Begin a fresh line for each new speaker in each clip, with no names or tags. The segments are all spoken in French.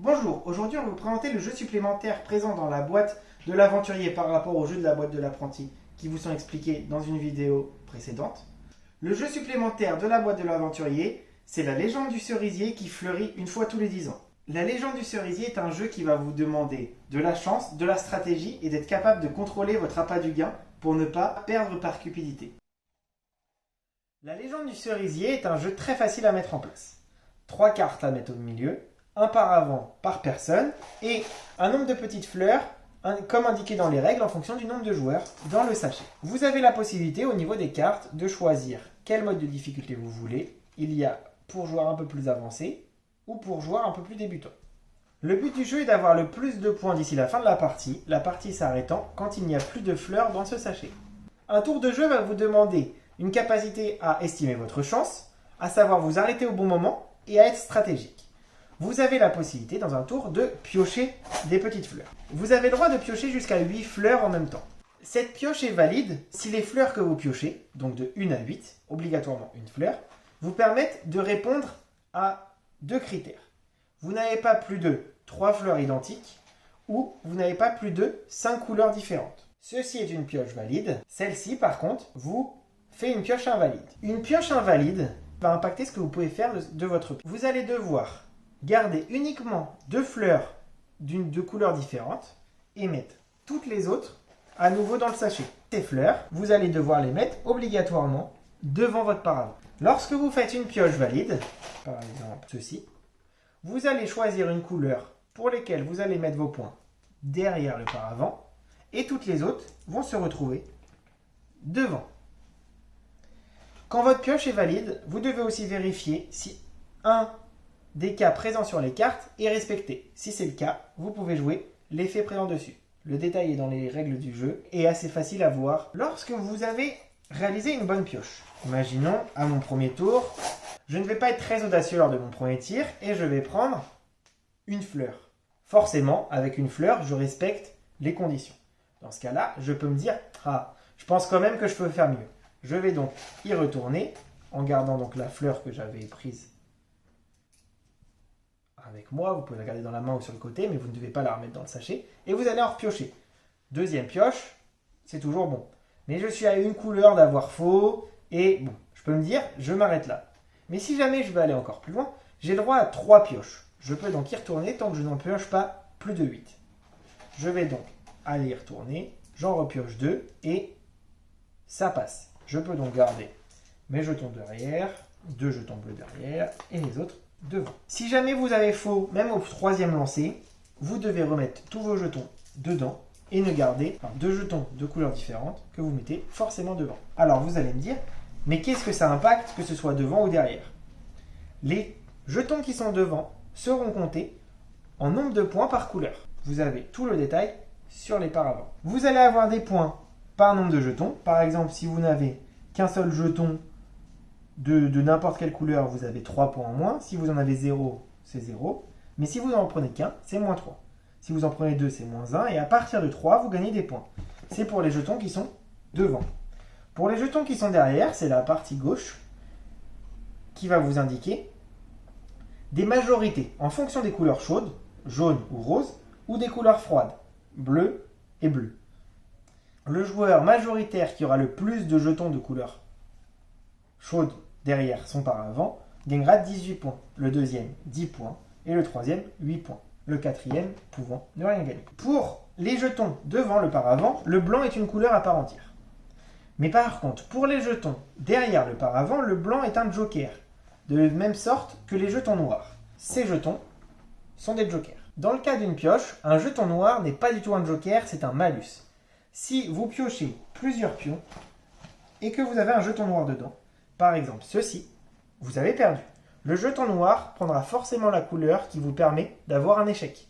Bonjour, aujourd'hui on va vous présenter le jeu supplémentaire présent dans la boîte de l'aventurier par rapport au jeu de la boîte de l'apprenti qui vous sont expliqués dans une vidéo précédente. Le jeu supplémentaire de la boîte de l'aventurier, c'est la légende du cerisier qui fleurit une fois tous les 10 ans. La légende du cerisier est un jeu qui va vous demander de la chance, de la stratégie et d'être capable de contrôler votre appât du gain pour ne pas perdre par cupidité. La légende du cerisier est un jeu très facile à mettre en place. 3 cartes à mettre au milieu, un paravent par personne et un nombre de petites fleurs comme indiqué dans les règles en fonction du nombre de joueurs dans le sachet. Vous avez la possibilité au niveau des cartes de choisir quel mode de difficulté vous voulez. Il y a pour joueur un peu plus avancé ou pour joueur un peu plus débutant. Le but du jeu est d'avoir le plus de points d'ici la fin de la partie s'arrêtant quand il n'y a plus de fleurs dans ce sachet. Un tour de jeu va vous demander une capacité à estimer votre chance, à savoir vous arrêter au bon moment et à être stratégique. Vous avez la possibilité dans un tour de piocher des petites fleurs. Vous avez le droit de piocher jusqu'à 8 fleurs en même temps. Cette pioche est valide si les fleurs que vous piochez, donc de 1 à 8, obligatoirement une fleur, vous permettent de répondre à 2 critères. Vous n'avez pas plus de 3 fleurs identiques ou vous n'avez pas plus de 5 couleurs différentes. Ceci est une pioche valide. Celle-ci, par contre, vous fait une pioche invalide. Une pioche invalide va impacter ce que vous pouvez faire de votre pioche. Vous allez devoir garder uniquement 2 fleurs de couleurs différentes et mettre toutes les autres à nouveau dans le sachet. Ces fleurs, vous allez devoir les mettre obligatoirement devant votre paravent. Lorsque vous faites une pioche valide, par exemple ceci, vous allez choisir une couleur pour laquelle vous allez mettre vos points derrière le paravent et toutes les autres vont se retrouver devant. Quand votre pioche est valide, vous devez aussi vérifier si un des cas présents sur les cartes est respecté. Si c'est le cas, vous pouvez jouer l'effet présent dessus. Le détail est dans les règles du jeu et assez facile à voir lorsque vous avez réalisé une bonne pioche. Imaginons, à mon premier tour, je ne vais pas être très audacieux lors de mon premier tir et je vais prendre une fleur. Forcément, avec une fleur, je respecte les conditions. Dans ce cas-là, je peux me dire, je pense quand même que je peux faire mieux. Je vais donc y retourner en gardant donc la fleur que j'avais prise avec moi. Vous pouvez la garder dans la main ou sur le côté, mais vous ne devez pas la remettre dans le sachet. Et vous allez en repiocher. Deuxième pioche, c'est toujours bon. Mais je suis à une couleur d'avoir faux. Et bon, je peux me dire, je m'arrête là. Mais si jamais je veux aller encore plus loin, j'ai le droit à 3 pioches. Je peux donc y retourner tant que je n'en pioche pas plus de 8. Je vais donc aller y retourner. J'en repioche 2 et ça passe. Je peux donc garder mes jetons derrière, 2 jetons bleus derrière et les autres devant. Si jamais vous avez faux, même au 3e lancer, vous devez remettre tous vos jetons dedans et ne garder 2 jetons de couleurs différentes que vous mettez forcément devant. Alors vous allez me dire, mais qu'est-ce que ça impacte que ce soit devant ou derrière? Les jetons qui sont devant seront comptés en nombre de points par couleur. Vous avez tout le détail sur les paravents. Vous allez avoir des points par nombre de jetons. Par exemple, si vous n'avez qu'un seul jeton de n'importe quelle couleur, vous avez 3 points en moins. Si vous en avez 0, c'est 0. Mais si vous n'en prenez qu'un, c'est moins 3. Si vous en prenez 2, c'est moins 1. Et à partir de 3, vous gagnez des points. C'est pour les jetons qui sont devant. Pour les jetons qui sont derrière, c'est la partie gauche qui va vous indiquer des majorités en fonction des couleurs chaudes, jaune ou rose, ou des couleurs froides, bleu et bleu. Le joueur majoritaire qui aura le plus de jetons de couleur chaude derrière son paravent gagnera 18 points. Le deuxième, 10 points. Et le troisième, 8 points. Le quatrième pouvant ne rien gagner. Pour les jetons devant le paravent, le blanc est une couleur à part entière. Mais par contre, pour les jetons derrière le paravent, le blanc est un joker. De la même sorte que les jetons noirs. Ces jetons sont des jokers. Dans le cas d'une pioche, un jeton noir n'est pas du tout un joker, c'est un malus. Si vous piochez plusieurs pions et que vous avez un jeton noir dedans, par exemple ceci, vous avez perdu. Le jeton noir prendra forcément la couleur qui vous permet d'avoir un échec.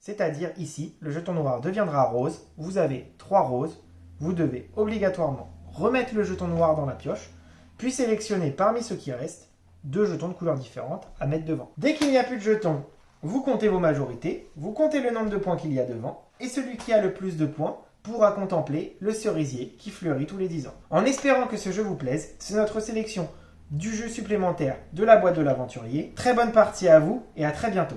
C'est-à-dire ici, le jeton noir deviendra rose, vous avez 3 roses, vous devez obligatoirement remettre le jeton noir dans la pioche, puis sélectionner parmi ceux qui restent 2 jetons de couleurs différentes à mettre devant. Dès qu'il n'y a plus de jetons, vous comptez vos majorités, vous comptez le nombre de points qu'il y a devant, et celui qui a le plus de points pourra contempler le cerisier qui fleurit tous les 10 ans. En espérant que ce jeu vous plaise, c'est notre sélection du jeu supplémentaire de la boîte de l'aventurier. Très bonne partie à vous et à très bientôt.